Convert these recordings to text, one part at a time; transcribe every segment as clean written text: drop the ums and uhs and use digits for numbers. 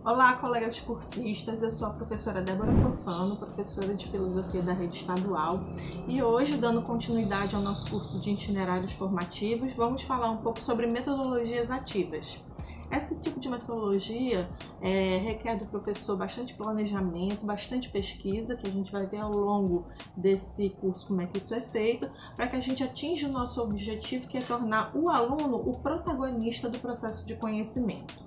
Olá, colegas cursistas, eu sou a professora Débora Fofano, professora de Filosofia da Rede Estadual, e hoje, dando continuidade ao nosso curso de itinerários formativos, vamos falar um pouco sobre metodologias ativas. Esse tipo de metodologia requer do professor bastante planejamento, bastante pesquisa, que a gente vai ver ao longo desse curso como é que isso é feito, para que a gente atinja o nosso objetivo, que é tornar o aluno o protagonista do processo de conhecimento.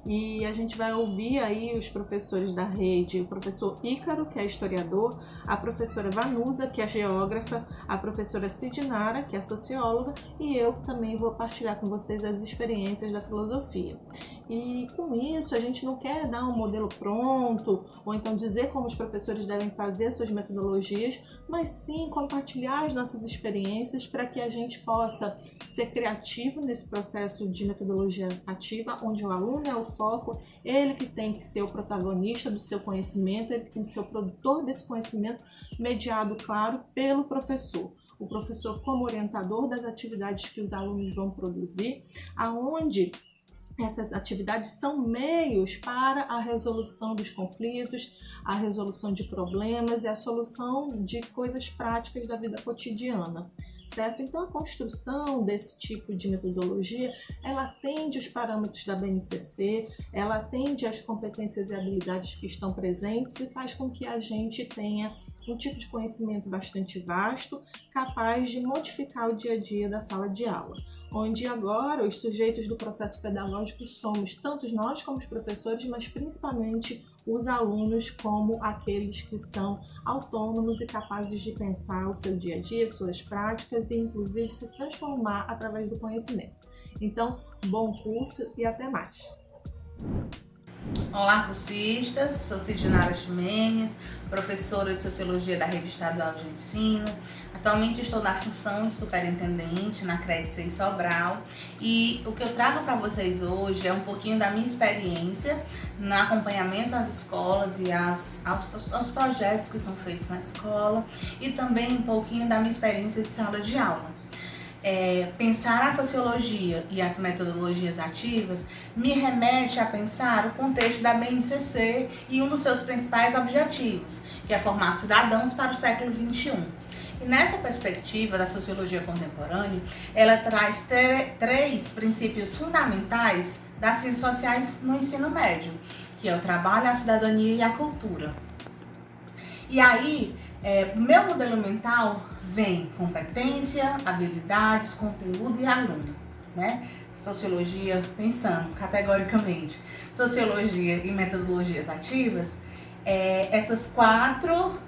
E a gente vai ouvir aí os professores da rede, o professor Ícaro, que é historiador, a professora Vanusa, que é geógrafa, a professora Sidnara, que é socióloga, e eu que também vou partilhar com vocês as experiências da filosofia. E com isso a gente não quer dar um modelo pronto, ou então dizer como os professores devem fazer suas metodologias, mas sim compartilhar as nossas experiências para que a gente possa ser criativo nesse processo de metodologia ativa, onde o aluno é o foco, ele que tem que ser o protagonista do seu conhecimento, ele que tem que ser o produtor desse conhecimento, mediado, claro, pelo professor. O professor como orientador das atividades que os alunos vão produzir, aonde essas atividades são meios para a resolução dos conflitos, a resolução de problemas e a solução de coisas práticas da vida cotidiana, certo? Então, a construção desse tipo de metodologia, ela atende os parâmetros da BNCC, ela atende às competências e habilidades que estão presentes e faz com que a gente tenha um tipo de conhecimento bastante vasto, capaz de modificar o dia a dia da sala de aula, onde agora os sujeitos do processo pedagógico somos tanto nós como os professores, mas principalmente os alunos como aqueles que são autônomos e capazes de pensar o seu dia a dia, suas práticas e inclusive se transformar através do conhecimento. Então, bom curso e até mais! Olá, cursistas, sou Sidnara Ximenes, professora de Sociologia da Rede Estadual de Ensino. Atualmente estou na função de superintendente na CRED-CI Sobral e o que eu trago para vocês hoje é um pouquinho da minha experiência no acompanhamento às escolas e aos projetos que são feitos na escola e também um pouquinho da minha experiência de sala de aula. Pensar a sociologia e as metodologias ativas me remete a pensar o contexto da BNCC e um dos seus principais objetivos, que é formar cidadãos para o século XXI. E nessa perspectiva da sociologia contemporânea, ela traz três princípios fundamentais das ciências sociais no ensino médio, que é o trabalho, a cidadania e a cultura. E aí, meu modelo mental vem competência, habilidades, conteúdo e aluno, né? Sociologia, pensando categoricamente, sociologia e metodologias ativas, esses quatro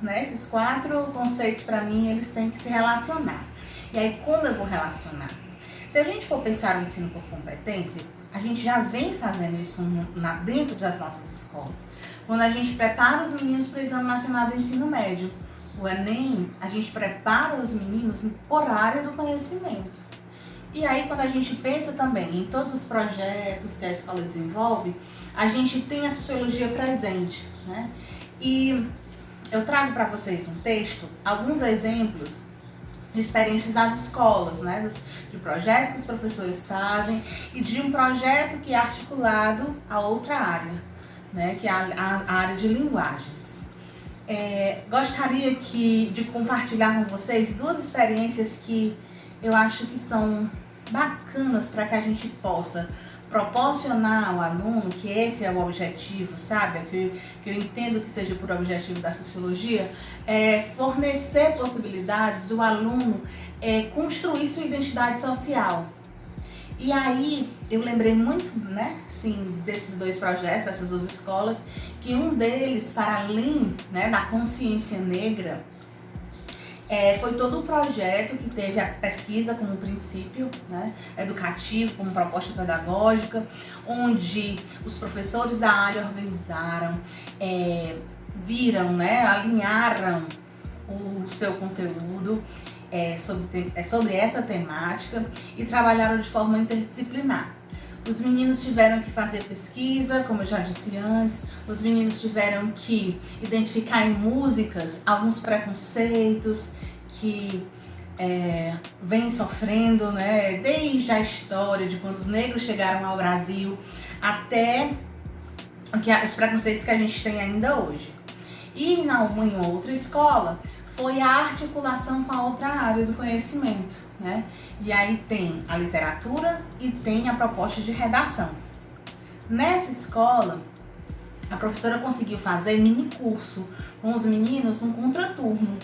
conceitos para mim, eles têm que se relacionar. E aí, como eu vou relacionar? Se a gente for pensar no ensino por competência, a gente já vem fazendo isso dentro das nossas escolas. Quando a gente prepara os meninos para o Exame Nacional do Ensino Médio, o Enem, a gente prepara os meninos por área do conhecimento. E aí, quando a gente pensa também em todos os projetos que a escola desenvolve, a gente tem a sociologia presente, né? E eu trago para vocês um texto, alguns exemplos de experiências das escolas, né? De projetos que os professores fazem e de um projeto que é articulado a outra área, né? Que é a área de linguagens. Gostaria de compartilhar com vocês duas experiências que eu acho que são bacanas para que a gente possa proporcionar ao aluno, que esse é o objetivo, sabe? Que eu entendo que seja por objetivo da sociologia, fornecer possibilidades do aluno construir sua identidade social. E aí, eu lembrei muito, né, sim, desses dois projetos, dessas duas escolas, que um deles, para além, né, da consciência negra, foi todo um projeto que teve a pesquisa como princípio, né, educativo, como proposta pedagógica, onde os professores da área organizaram, viram, né, alinharam o seu conteúdo sobre essa temática e trabalharam de forma interdisciplinar. Os meninos tiveram que fazer pesquisa, como eu já disse antes, os meninos tiveram que identificar em músicas alguns preconceitos que vêm sofrendo, né, desde a história de quando os negros chegaram ao Brasil até os preconceitos que a gente tem ainda hoje. E em outra escola foi a articulação com a outra área do conhecimento, né? E aí tem a literatura e tem a proposta de redação. Nessa escola, a professora conseguiu fazer mini curso com os meninos no contraturno.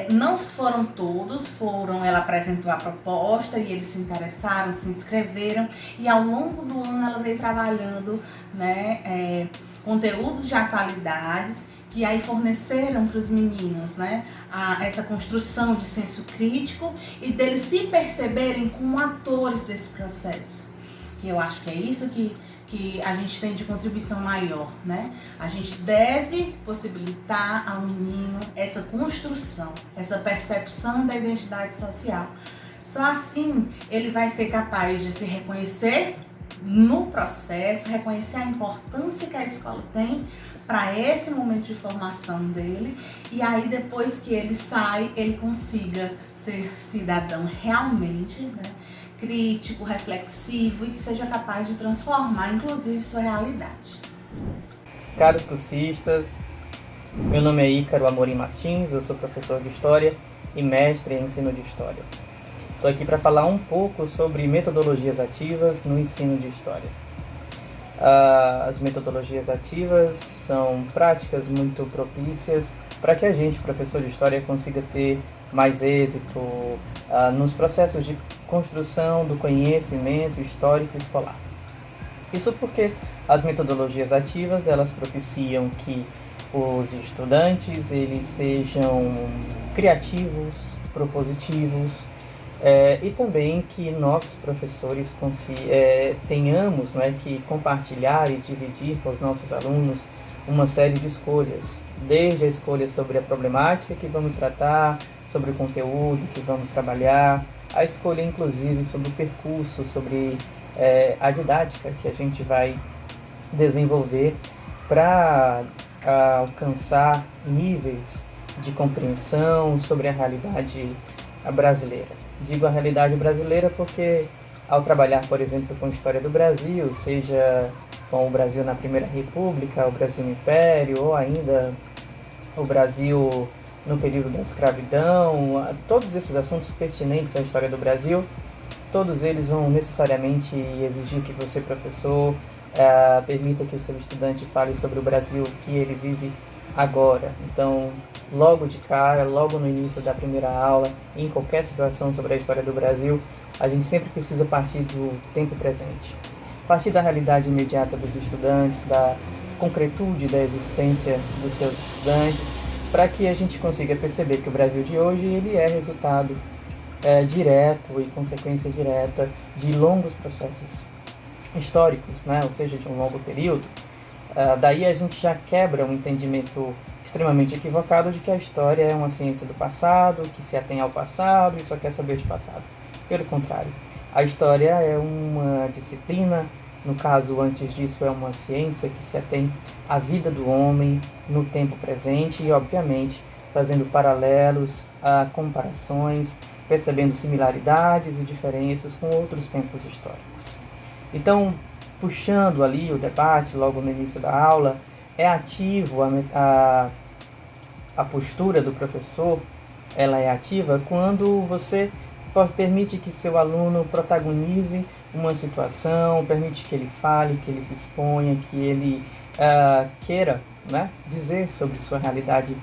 Não foram todos, ela apresentou a proposta e eles se interessaram, se inscreveram, e ao longo do ano ela veio trabalhando, né, conteúdos de atualidades que aí forneceram para os meninos, né, essa construção de senso crítico e deles se perceberem como atores desse processo. Que eu acho que é isso que a gente tem de contribuição maior, né? A gente deve possibilitar ao menino essa construção, essa percepção da identidade social. Só assim ele vai ser capaz de se reconhecer no processo, reconhecer a importância que a escola tem para esse momento de formação dele, e aí depois que ele sai, ele consiga ser cidadão realmente, né, crítico, reflexivo e que seja capaz de transformar, inclusive, sua realidade. Caros cursistas, meu nome é Ícaro Amorim Martins, eu sou professor de História e mestre em ensino de História. Estou aqui para falar um pouco sobre metodologias ativas no ensino de História. As metodologias ativas são práticas muito propícias para que a gente, professor de História, consiga ter mais êxito nos processos de construção do conhecimento histórico escolar. Isso porque as metodologias ativas, elas propiciam que os estudantes eles sejam criativos, propositivos, e também que nós, professores, tenhamos, né, que compartilhar e dividir com os nossos alunos uma série de escolhas, desde a escolha sobre a problemática que vamos tratar, sobre o conteúdo que vamos trabalhar, a escolha inclusive sobre o percurso, sobre a didática que a gente vai desenvolver para alcançar níveis de compreensão sobre a realidade brasileira. Digo a realidade brasileira porque, ao trabalhar, por exemplo, com a história do Brasil, seja com o Brasil na Primeira República, o Brasil no Império, ou ainda o Brasil no período da escravidão, todos esses assuntos pertinentes à história do Brasil, todos eles vão necessariamente exigir que você, professor, permita que o seu estudante fale sobre o Brasil que ele vive agora. Então, logo de cara, logo no início da primeira aula, em qualquer situação sobre a história do Brasil, a gente sempre precisa partir do tempo presente. Partir da realidade imediata dos estudantes, da concretude da existência dos seus estudantes, para que a gente consiga perceber que o Brasil de hoje ele é resultado direto e consequência direta de longos processos históricos, né? Ou seja, de um longo período. Daí a gente já quebra um entendimento extremamente equivocado de que a história é uma ciência do passado, que se atém ao passado e só quer saber de passado. Pelo contrário, a história é uma disciplina, no caso, antes disso, é uma ciência que se atém à vida do homem no tempo presente e, obviamente, fazendo paralelos, comparações, percebendo similaridades e diferenças com outros tempos históricos. Então, puxando ali o debate logo no início da aula, é ativo a postura do professor, ela é ativa quando você permite que seu aluno protagonize uma situação, permite que ele fale, que ele se exponha, que ele queira, né, dizer sobre sua realidade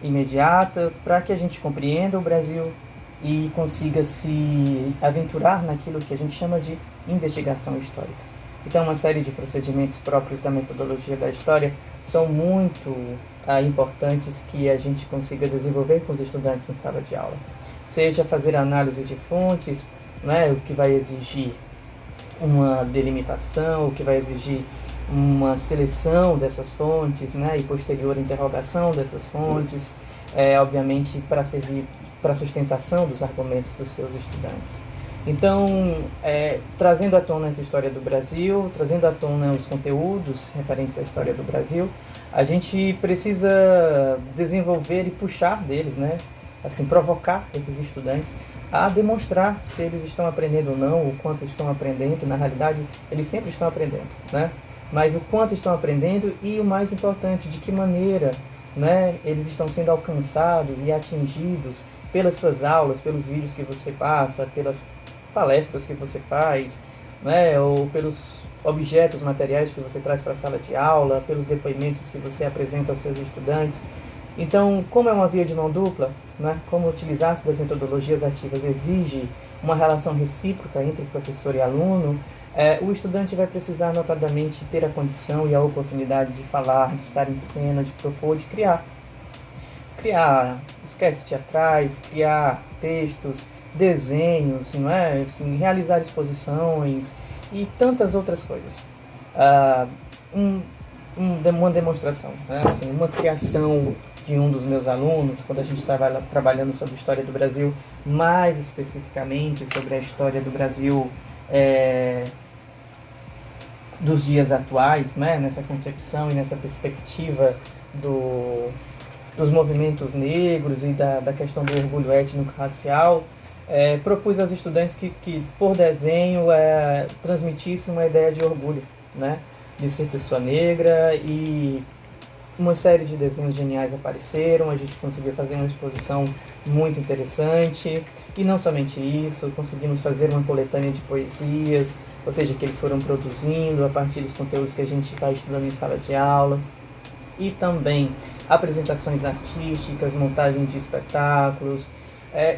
imediata, para que a gente compreenda o Brasil e consiga se aventurar naquilo que a gente chama de investigação histórica. Então, uma série de procedimentos próprios da metodologia da história são muito importantes que a gente consiga desenvolver com os estudantes em sala de aula. Seja fazer análise de fontes, né, o que vai exigir uma delimitação, o que vai exigir uma seleção dessas fontes, né, e posterior interrogação dessas fontes, obviamente para servir para a sustentação dos argumentos dos seus estudantes. Então, trazendo à tona essa história do Brasil, trazendo à tona os conteúdos referentes à história do Brasil, a gente precisa desenvolver e puxar deles, né? Assim, provocar esses estudantes a demonstrar se eles estão aprendendo ou não, o quanto estão aprendendo. Na realidade, eles sempre estão aprendendo, né? mas o quanto estão aprendendo e, o mais importante, de que maneira, né, eles estão sendo alcançados e atingidos pelas suas aulas, pelos vídeos que você passa, pelas palestras que você faz, né, ou pelos objetos materiais que você traz para a sala de aula, pelos depoimentos que você apresenta aos seus estudantes. Então, como é uma via de mão dupla, né, como utilizar-se das metodologias ativas exige uma relação recíproca entre professor e aluno, o estudante vai precisar notadamente ter a condição e a oportunidade de falar, de estar em cena, de propor, de criar. Criar esquetes teatrais, criar textos, desenhos, não é? Assim, realizar exposições e tantas outras coisas. Uma demonstração, né? Assim, uma criação de um dos meus alunos, quando a gente estava trabalhando sobre a história do Brasil, mais especificamente sobre a história do Brasil dos dias atuais, né? Nessa concepção e nessa perspectiva dos movimentos negros e da questão do orgulho étnico-racial, propus aos estudantes que por desenho, transmitissem uma ideia de orgulho, né? De ser pessoa negra, e uma série de desenhos geniais apareceram, a gente conseguiu fazer uma exposição muito interessante, e não somente isso, conseguimos fazer uma coletânea de poesias, ou seja, que eles foram produzindo a partir dos conteúdos que a gente vai estudando em sala de aula, e também apresentações artísticas, montagem de espetáculos,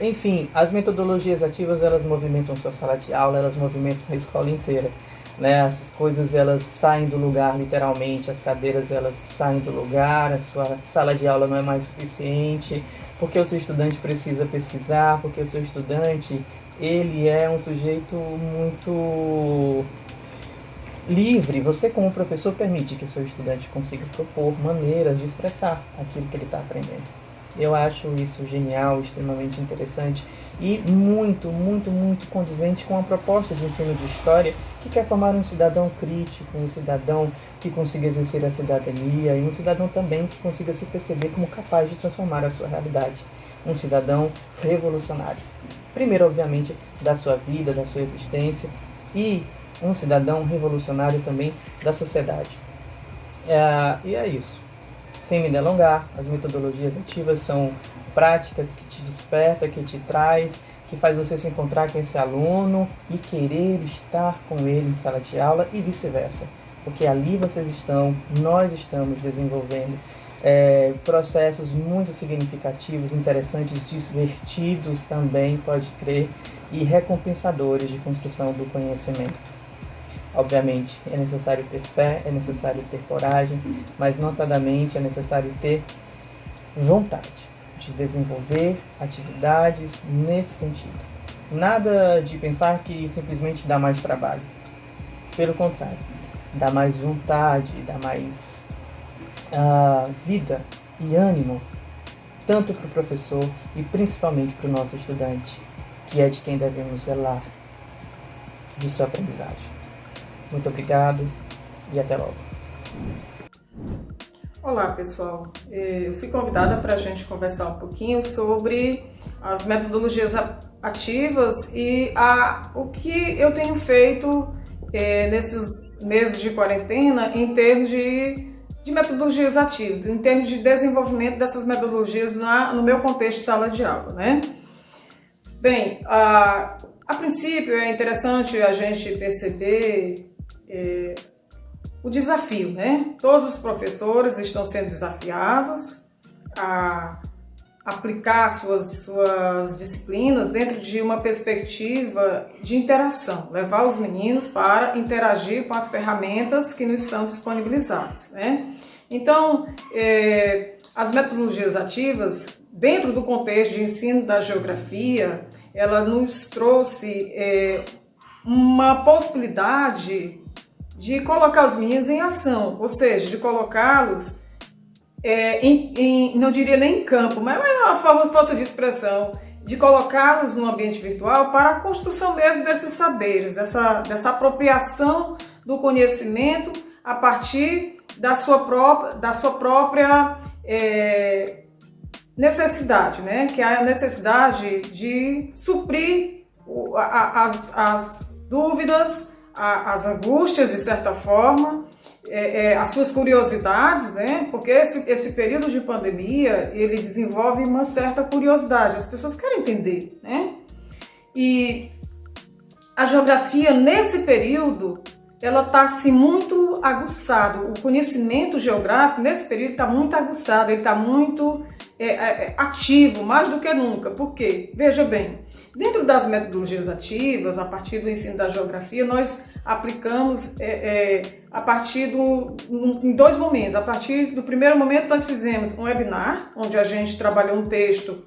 enfim, as metodologias ativas, elas movimentam sua sala de aula, elas movimentam a escola inteira, né? As coisas, elas saem do lugar, literalmente, as cadeiras, elas saem do lugar, a sua sala de aula não é mais suficiente, porque o seu estudante precisa pesquisar, porque o seu estudante, ele é um sujeito muito livre. Você, como professor, permite que o seu estudante consiga propor maneiras de expressar aquilo que ele está aprendendo. Eu acho isso genial, extremamente interessante e muito, muito, muito condizente com a proposta de ensino de história, que quer formar um cidadão crítico, um cidadão que consiga exercer a cidadania e um cidadão também que consiga se perceber como capaz de transformar a sua realidade. Um cidadão revolucionário. Primeiro, obviamente, da sua vida, da sua existência, e um cidadão revolucionário também da sociedade. E é isso. Sem me delongar, as metodologias ativas são práticas que te desperta, que te traz, que faz você se encontrar com esse aluno e querer estar com ele em sala de aula e vice-versa. Porque ali vocês estão, nós estamos desenvolvendo processos muito significativos, interessantes, divertidos também, pode crer, e recompensadores de construção do conhecimento. Obviamente, é necessário ter fé, é necessário ter coragem, mas notadamente é necessário ter vontade de desenvolver atividades nesse sentido. Nada de pensar que simplesmente dá mais trabalho. Pelo contrário, dá mais vontade, dá mais vida e ânimo, tanto para o professor e principalmente para o nosso estudante, que é de quem devemos zelar de sua aprendizagem. Muito obrigado e até logo. Olá, pessoal. Eu fui convidada para a gente conversar um pouquinho sobre as metodologias ativas e o que eu tenho feito nesses meses de quarentena em termos de metodologias ativas, em termos de desenvolvimento dessas metodologias no meu contexto de sala de aula, né? Bem, a princípio é interessante a gente perceber o desafio, né? Todos os professores estão sendo desafiados a aplicar suas disciplinas dentro de uma perspectiva de interação, levar os meninos para interagir com as ferramentas que nos são disponibilizadas, né? Então, as metodologias ativas, dentro do contexto de ensino da geografia, ela nos trouxe uma possibilidade de colocar os meninos em ação, ou seja, de colocá-los não diria nem em campo, mas é uma força de expressão, de colocá-los no ambiente virtual para a construção mesmo desses saberes, dessa apropriação do conhecimento a partir da sua própria necessidade, né? Que é a necessidade de suprir as dúvidas, as angústias, de certa forma, as suas curiosidades, né? Porque esse período de pandemia, ele desenvolve uma certa curiosidade, as pessoas querem entender, né? E a geografia, nesse período, ela está assim, muito aguçada. O conhecimento geográfico, nesse período, está muito aguçado, ele está muito ativo, mais do que nunca. Por quê? Veja bem, dentro das metodologias ativas, a partir do ensino da geografia, nós aplicamos a partir em 2 momentos. A partir do primeiro momento, nós fizemos um webinar, onde a gente trabalhou um texto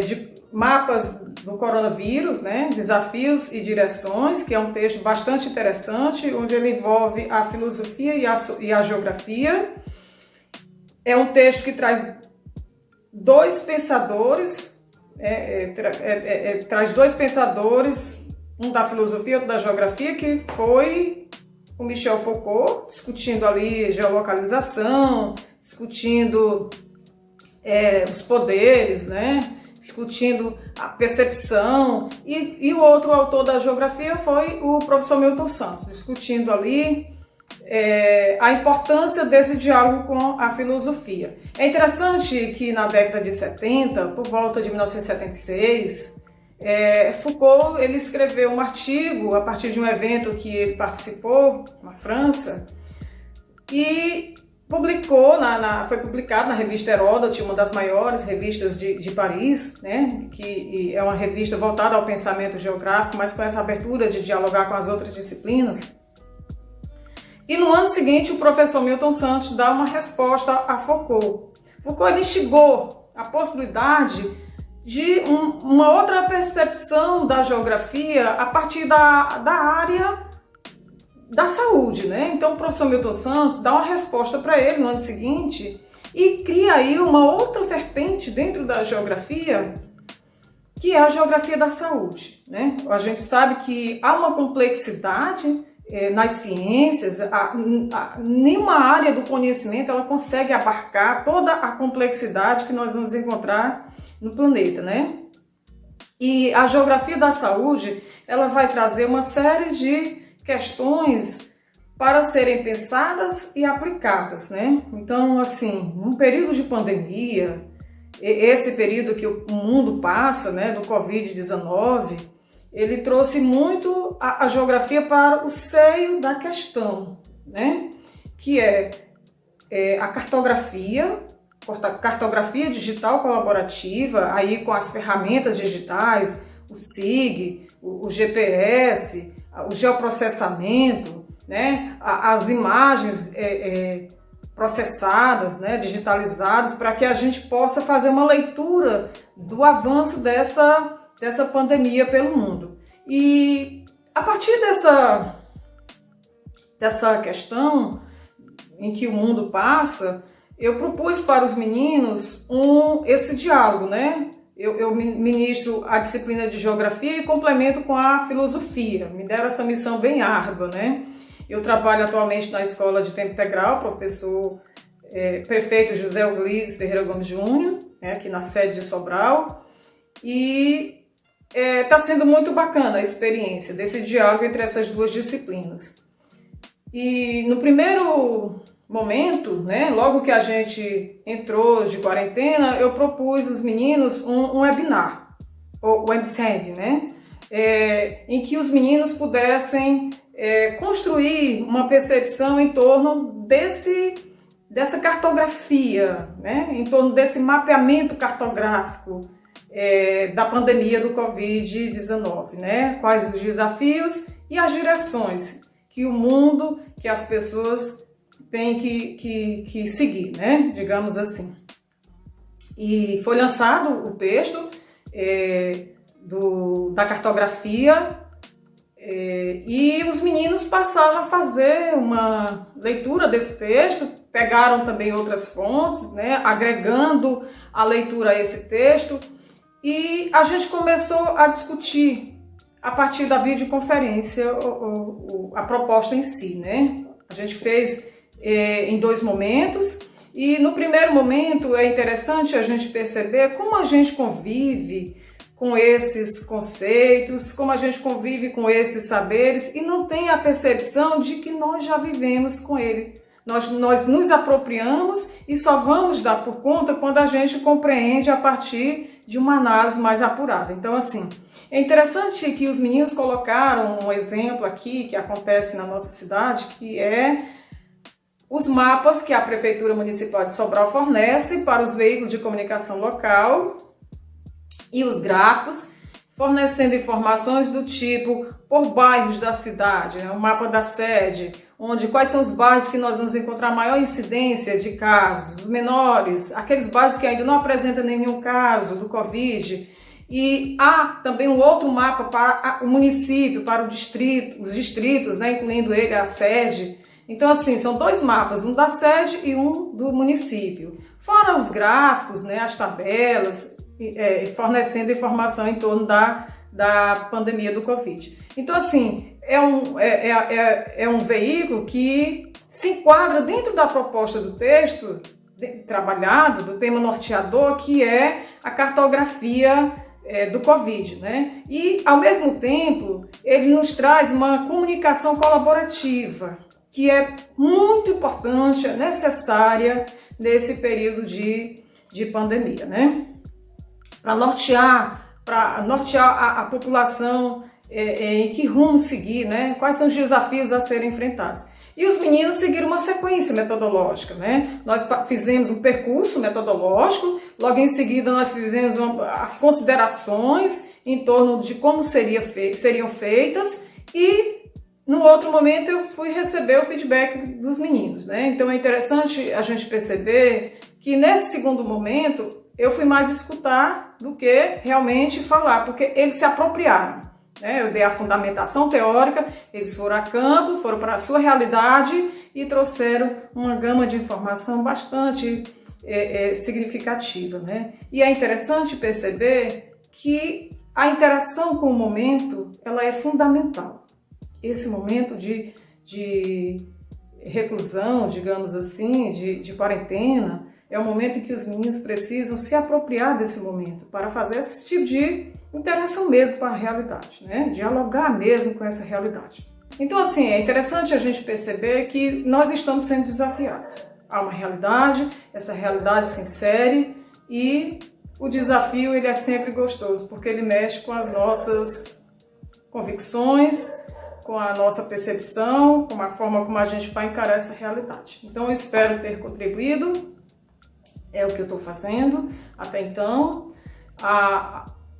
de mapas do coronavírus, né? Desafios e direções, que é um texto bastante interessante, onde ele envolve a filosofia e a geografia. É um texto que traz 2 pensadores, traz 2 pensadores, um da filosofia e outro da geografia, que foi o Michel Foucault, discutindo ali geolocalização, discutindo os poderes, né? Discutindo a percepção, e o outro autor da geografia foi o professor Milton Santos, discutindo ali a importância desse diálogo com a filosofia. É interessante que na década de 70, por volta de 1976, Foucault ele escreveu um artigo a partir de um evento que ele participou na França, e foi publicado na revista Heródoto, uma das maiores revistas de Paris, né, que é uma revista voltada ao pensamento geográfico, mas com essa abertura de dialogar com as outras disciplinas. E no ano seguinte, o professor Milton Santos dá uma resposta a Foucault. Foucault ele instigou a possibilidade de uma outra percepção da geografia a partir da área da saúde, né? Então o professor Milton Santos dá uma resposta para ele no ano seguinte e cria aí uma outra vertente dentro da geografia, que é a geografia da saúde, né? A gente sabe que há uma complexidade nas ciências, nenhuma área do conhecimento ela consegue abarcar toda a complexidade que nós vamos encontrar no planeta, né? E a geografia da saúde, ela vai trazer uma série de questões para serem pensadas e aplicadas, né? Então, assim, num período de pandemia, esse período que o mundo passa, né, do Covid-19, ele trouxe muito a geografia para o seio da questão, né? Que é a cartografia digital colaborativa, aí com as ferramentas digitais, o SIG, o GPS, o geoprocessamento, né? As imagens processadas, né? Digitalizadas, para que a gente possa fazer uma leitura do avanço dessa pandemia pelo mundo. E a partir dessa questão em que o mundo passa, eu propus para os meninos esse diálogo, né? Eu ministro a disciplina de geografia e complemento com a filosofia. Me deram essa missão bem árdua, né? Eu trabalho atualmente na escola de tempo integral, professor prefeito José Ulisses Ferreira Gomes Júnior, né, aqui na sede de Sobral. E está sendo muito bacana a experiência desse diálogo entre essas 2 disciplinas. E no primeiro momento, né, logo que a gente entrou de quarentena, eu propus aos meninos um webinar, o websed, né, em que os meninos pudessem construir uma percepção em torno dessa cartografia, né, em torno desse mapeamento cartográfico da pandemia do Covid-19, né, quais os desafios e as direções que o mundo, que as pessoas tem que seguir, né? Digamos assim. E foi lançado o texto da cartografia e os meninos passaram a fazer uma leitura desse texto, pegaram também outras fontes, né? Agregando a leitura a esse texto, e a gente começou a discutir a partir da videoconferência a proposta em si, né? A gente fez em 2 momentos, e no primeiro momento é interessante a gente perceber como a gente convive com esses conceitos, como a gente convive com esses saberes e não tem a percepção de que nós já vivemos com ele. Nós nos apropriamos e só vamos dar por conta quando a gente compreende a partir de uma análise mais apurada. Então, assim, é interessante que os meninos colocaram um exemplo aqui que acontece na nossa cidade, que é os mapas que a Prefeitura Municipal de Sobral fornece para os veículos de comunicação local e os gráficos, fornecendo informações do tipo por bairros da cidade, o mapa da sede, quais são os bairros que nós vamos encontrar maior incidência de casos, os menores, aqueles bairros que ainda não apresentam nenhum caso do Covid. E há também um outro mapa para o município, para os distritos, né, incluindo ele, a sede. Então, assim, são 2 mapas, um da sede e um do município. Fora os gráficos, né, as tabelas, fornecendo informação em torno da pandemia do Covid. Então, assim, é um veículo que se enquadra dentro da proposta do texto trabalhado, do tema norteador, que é a cartografia do Covid, né? E, ao mesmo tempo, ele nos traz uma comunicação colaborativa, que é muito importante, é necessária nesse período de pandemia, né? Para nortear a população em que rumo seguir, né? Quais são os desafios a serem enfrentados. E os meninos seguiram uma sequência metodológica, né? Nós fizemos um percurso metodológico, logo em seguida nós fizemos as considerações em torno de como seriam feitas e no outro momento eu fui receber o feedback dos meninos, né? Então é interessante a gente perceber que nesse segundo momento eu fui mais escutar do que realmente falar, porque eles se apropriaram. Eu dei a fundamentação teórica, eles foram a campo, foram para a sua realidade e trouxeram uma gama de informação bastante significativa, né? E é interessante perceber que a interação com o momento ela é fundamental. Esse momento de reclusão, digamos assim, de quarentena, é o momento em que os meninos precisam se apropriar desse momento para fazer esse tipo de interação mesmo com a realidade, né? Dialogar mesmo com essa realidade. Então, assim, é interessante a gente perceber que nós estamos sendo desafiados. Há uma realidade, essa realidade se insere e o desafio ele é sempre gostoso, porque ele mexe com as nossas convicções, com a nossa percepção, com a forma como a gente vai encarar essa realidade. Então, eu espero ter contribuído, é o que eu estou fazendo até então.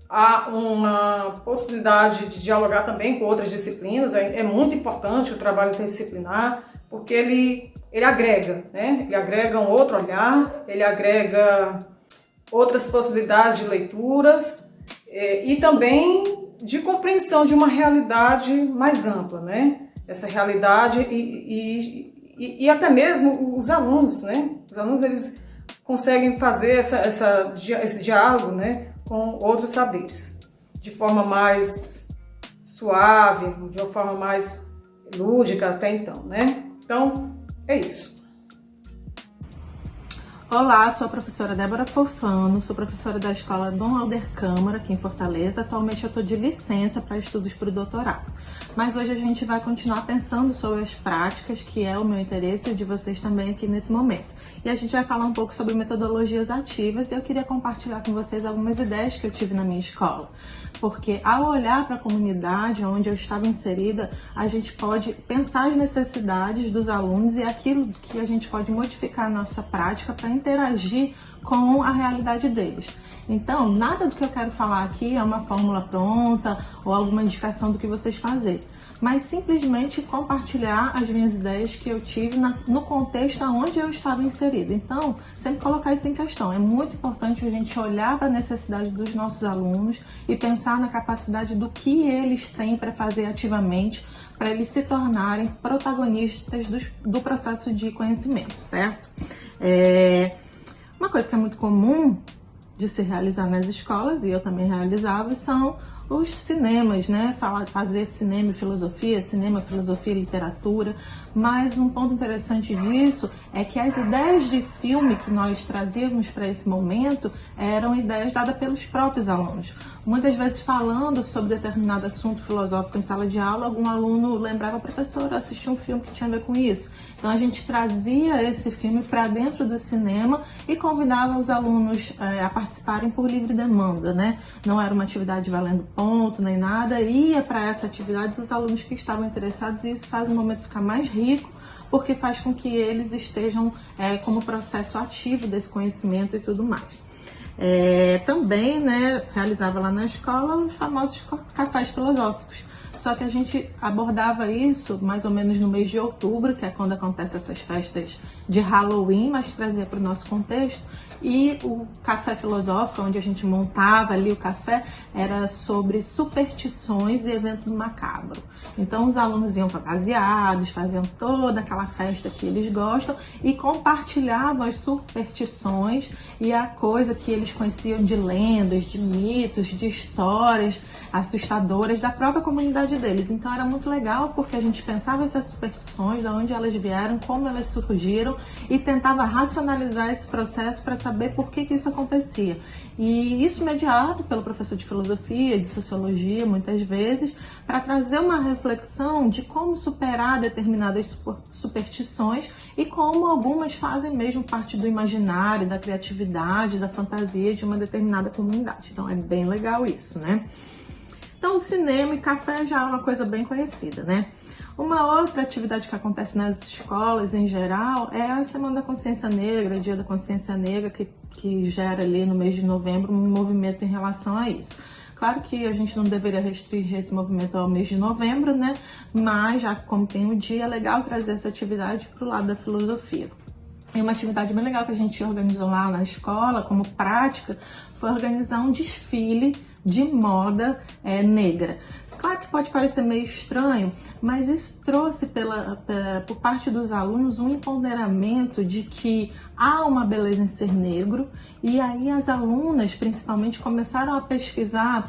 Há uma possibilidade de dialogar também com outras disciplinas, é muito importante o trabalho interdisciplinar, porque ele agrega, né? Ele agrega um outro olhar, ele agrega outras possibilidades de leituras e também de compreensão de uma realidade mais ampla, né? Essa realidade e até mesmo os alunos, né? Os alunos eles conseguem fazer esse diálogo, né, com outros saberes, de forma mais suave, de uma forma mais lúdica até então, né? Então, é isso. Olá, sou a professora Débora Fofano, sou professora da Escola Dom Alder Câmara, aqui em Fortaleza. Atualmente eu estou de licença para estudos para o doutorado. Mas hoje a gente vai continuar pensando sobre as práticas, que é o meu interesse e o de vocês também aqui nesse momento. E a gente vai falar um pouco sobre metodologias ativas e eu queria compartilhar com vocês algumas ideias que eu tive na minha escola. Porque ao olhar para a comunidade onde eu estava inserida, a gente pode pensar as necessidades dos alunos e aquilo que a gente pode modificar na nossa prática para interagir com a realidade deles. Então, nada do que eu quero falar aqui é uma fórmula pronta ou alguma indicação do que vocês fazerem, mas simplesmente compartilhar as minhas ideias que eu tive no contexto onde eu estava inserida. Então, sempre colocar isso em questão. É muito importante a gente olhar para a necessidade dos nossos alunos e pensar na capacidade do que eles têm para fazer ativamente, para eles se tornarem protagonistas do processo de conhecimento, certo? Uma coisa que é muito comum de se realizar nas escolas, e eu também realizava, são os cinemas, né? Fazer cinema e filosofia e literatura. Mas um ponto interessante disso é que as ideias de filme que nós trazíamos para esse momento eram ideias dadas pelos próprios alunos. muitas vezes falando sobre determinado assunto filosófico em sala de aula, algum aluno lembrava: professor, eu assisti um filme que tinha a ver com isso. Então a gente trazia esse filme para dentro do cinema e convidava os alunos a participarem por livre demanda, né? Não era uma atividade valendo ponto nem nada, ia para essa atividade os alunos que estavam interessados, e isso faz o momento ficar mais rico, porque faz com que eles estejam como processo ativo desse conhecimento e tudo mais. Também, né, realizava lá na escola os famosos cafés filosóficos. Só que a gente abordava isso mais ou menos no mês de outubro, que é quando acontecem essas festas de Halloween, mas trazia para o nosso contexto. E o café filosófico, onde a gente montava ali o café, era sobre superstições e evento macabro. Então os alunos iam fantasiados, faziam toda aquela festa que eles gostam e compartilhavam as superstições e a coisa que eles conheciam de lendas, de mitos, de histórias assustadoras da própria comunidade deles. Então era muito legal, porque a gente pensava essas superstições, de onde elas vieram, como elas surgiram, e tentava racionalizar esse processo para saber por que isso acontecia. E isso mediado pelo professor de filosofia, de sociologia, muitas vezes, para trazer uma reflexão de como superar determinadas superstições e como algumas fazem mesmo parte do imaginário, da criatividade, da fantasia de uma determinada comunidade. Então é bem legal isso, né? Então, cinema e café já é uma coisa bem conhecida, né? Uma outra atividade que acontece nas escolas em geral é a Semana da Consciência Negra, Dia da Consciência Negra, que gera ali no mês de novembro um movimento em relação a isso. Claro que a gente não deveria restringir esse movimento ao mês de novembro, né? Mas já como tem o dia, é legal trazer essa atividade para o lado da filosofia. E uma atividade bem legal que a gente organizou lá na escola, como prática, foi organizar um desfile de moda negra. Claro que pode parecer meio estranho, mas isso trouxe por parte dos alunos um empoderamento de que há uma beleza em ser negro, e aí as alunas principalmente começaram a pesquisar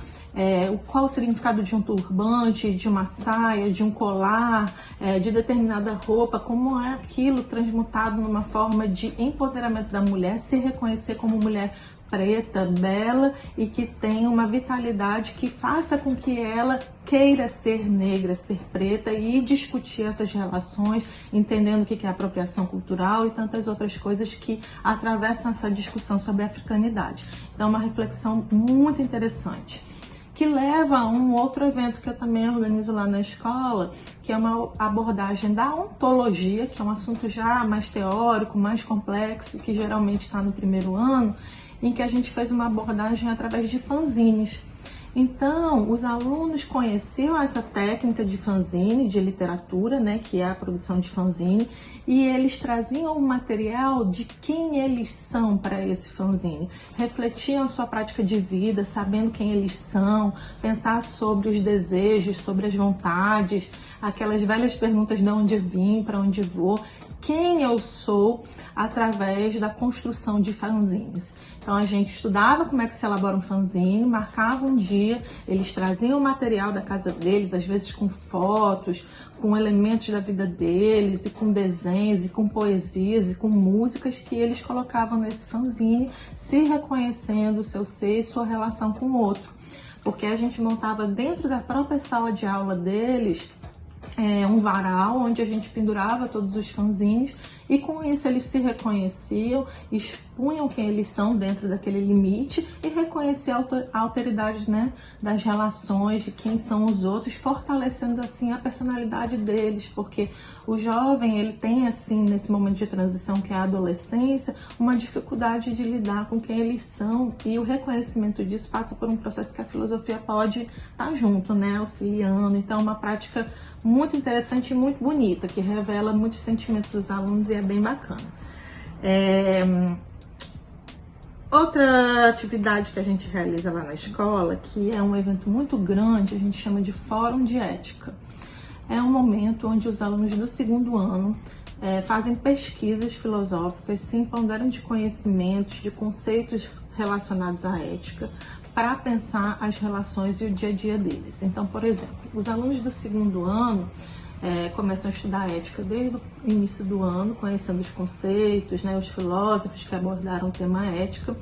qual o significado de um turbante, de uma saia, de um colar, de determinada roupa, como é aquilo transmutado numa forma de empoderamento da mulher, se reconhecer como mulher preta, bela e que tem uma vitalidade que faça com que ela queira ser negra, ser preta e discutir essas relações, entendendo o que é apropriação cultural e tantas outras coisas que atravessam essa discussão sobre a africanidade. Então, é uma reflexão muito interessante, que leva a um outro evento que eu também organizo lá na escola, que é uma abordagem da ontologia, que é um assunto já mais teórico, mais complexo, que geralmente está no primeiro ano, em que a gente fez uma abordagem através de fanzines. Então, os alunos conheciam essa técnica de fanzine, de literatura, né, que é a produção de fanzine, e eles traziam o material de quem eles são para esse fanzine. Refletiam a sua prática de vida, sabendo quem eles são, pensar sobre os desejos, sobre as vontades, aquelas velhas perguntas de onde vim, para onde vou, quem eu sou, através da construção de fanzines. Então a gente estudava como é que se elabora um fanzine, marcava um dia, eles traziam o material da casa deles, às vezes com fotos, com elementos da vida deles, e com desenhos, e com poesias, e com músicas que eles colocavam nesse fanzine, se reconhecendo o seu ser e sua relação com o outro. Porque a gente montava dentro da própria sala de aula deles um varal onde a gente pendurava todos os fanzines, e com isso eles se reconheciam, expunham quem eles são dentro daquele limite e reconheciam a alteridade, né, das relações, de quem são os outros, fortalecendo assim a personalidade deles, porque o jovem ele tem assim, nesse momento de transição que é a adolescência, uma dificuldade de lidar com quem eles são, e o reconhecimento disso passa por um processo que a filosofia pode estar junto, né, auxiliando. Então, uma prática muito interessante e muito bonita, que revela muitos sentimentos dos alunos e é bem bacana. Outra atividade que a gente realiza lá na escola, que é um evento muito grande, a gente chama de Fórum de Ética. É um momento onde os alunos do segundo ano fazem pesquisas filosóficas, se empoderam de conhecimentos, de conceitos relacionados à ética, para pensar as relações e o dia a dia deles. Então, por exemplo, os alunos do segundo ano, começam a estudar ética desde o início do ano, conhecendo os conceitos, né, os filósofos que abordaram o tema ética.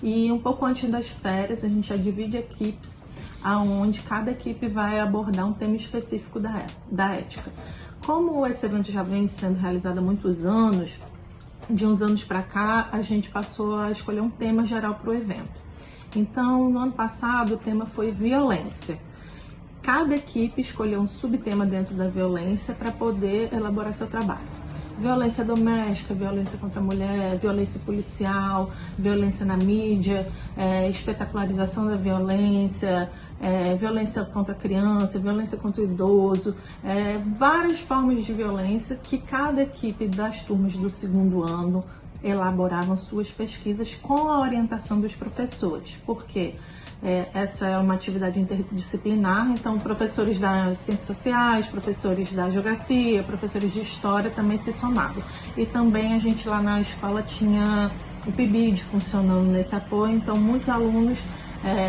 E um pouco antes das férias, a gente já divide equipes, aonde cada equipe vai abordar um tema específico da ética. Como esse evento já vem sendo realizado há muitos anos, de uns anos para cá, a gente passou a escolher um tema geral para o evento. Então, no ano passado, o tema foi violência. Cada equipe escolheu um subtema dentro da violência para poder elaborar seu trabalho. Violência doméstica, violência contra a mulher, violência policial, violência na mídia, espetacularização da violência, violência contra a criança, violência contra o idoso, várias formas de violência que cada equipe das turmas do segundo ano elaboravam suas pesquisas com a orientação dos professores. Por quê? Essa é uma atividade interdisciplinar, então professores das ciências sociais, professores da geografia, professores de história também se somavam. E também a gente lá na escola tinha o PIBID funcionando nesse apoio, então muitos alunos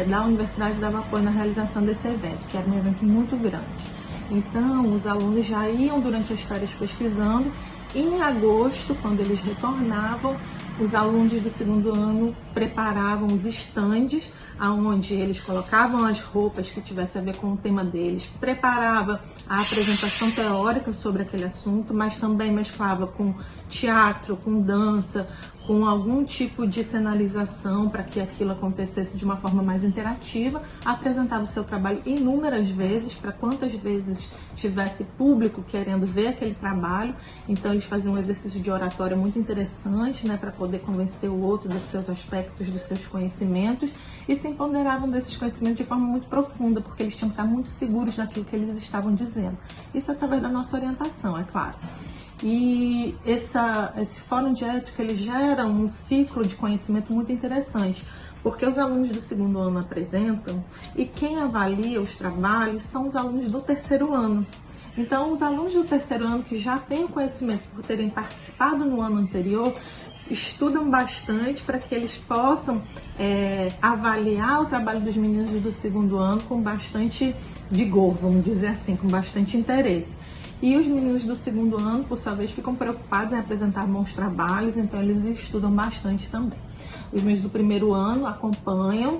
da universidade davam apoio na realização desse evento, que era um evento muito grande. Então os alunos já iam durante as férias pesquisando. Em agosto, quando eles retornavam, os alunos do segundo ano preparavam os estandes, onde eles colocavam as roupas que tivessem a ver com o tema deles, preparava a apresentação teórica sobre aquele assunto, mas também mesclava com teatro, com dança, com algum tipo de sinalização para que aquilo acontecesse de uma forma mais interativa, apresentava o seu trabalho inúmeras vezes, para quantas vezes tivesse público querendo ver aquele trabalho. Então eles faziam um exercício de oratória muito interessante, né, para poder convencer o outro dos seus aspectos, dos seus conhecimentos, e se empoderavam desses conhecimentos de forma muito profunda, porque eles tinham que estar muito seguros daquilo que eles estavam dizendo. Isso através da nossa orientação, é claro. E esse fórum de ética, ele gera um ciclo de conhecimento muito interessante, porque os alunos do segundo ano apresentam e quem avalia os trabalhos são os alunos do terceiro ano. Então, os alunos do terceiro ano que já têm o conhecimento por terem participado no ano anterior, estudam bastante para que eles possam avaliar o trabalho dos meninos do segundo ano com bastante vigor, vamos dizer assim, com bastante interesse. E os meninos do segundo ano, por sua vez, ficam preocupados em apresentar bons trabalhos, então eles estudam bastante também. Os meninos do primeiro ano acompanham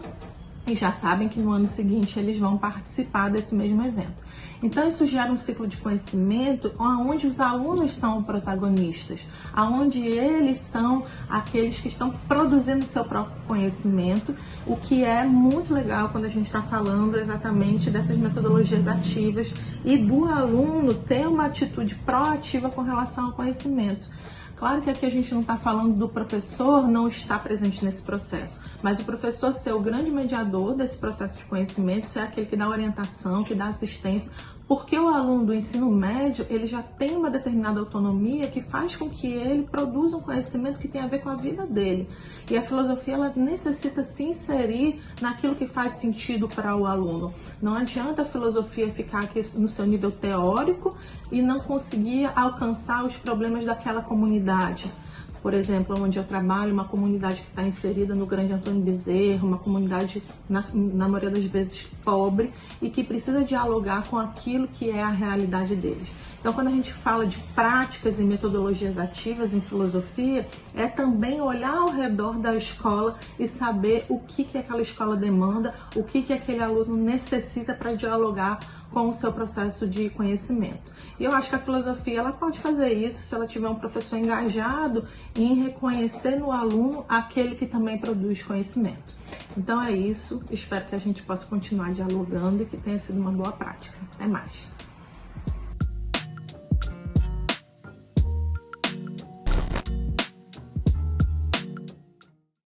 e já sabem que no ano seguinte eles vão participar desse mesmo evento. Então isso gera um ciclo de conhecimento onde os alunos são protagonistas, onde eles são aqueles que estão produzindo o seu próprio conhecimento, o que é muito legal quando a gente está falando exatamente dessas metodologias ativas e do aluno ter uma atitude proativa com relação ao conhecimento. Claro que aqui a gente não está falando do professor não estar presente nesse processo, mas o professor ser o grande mediador desse processo de conhecimento, ser aquele que dá orientação, que dá assistência, porque o aluno do ensino médio, ele já tem uma determinada autonomia que faz com que ele produza um conhecimento que tem a ver com a vida dele. E a filosofia, ela necessita se inserir naquilo que faz sentido para o aluno. Não adianta a filosofia ficar aqui no seu nível teórico e não conseguir alcançar os problemas daquela comunidade. Por exemplo, onde eu trabalho, uma comunidade que está inserida no Grande Antônio Bezerra, uma comunidade, na maioria das vezes, pobre e que precisa dialogar com aquilo que é a realidade deles. Então, quando a gente fala de práticas e metodologias ativas em filosofia, é também olhar ao redor da escola e saber o que aquela escola demanda, o que aquele aluno necessita para dialogar com o seu processo de conhecimento. E eu acho que a filosofia, ela pode fazer isso se ela tiver um professor engajado em reconhecer no aluno aquele que também produz conhecimento. Então é isso, espero que a gente possa continuar dialogando e que tenha sido uma boa prática. Até mais!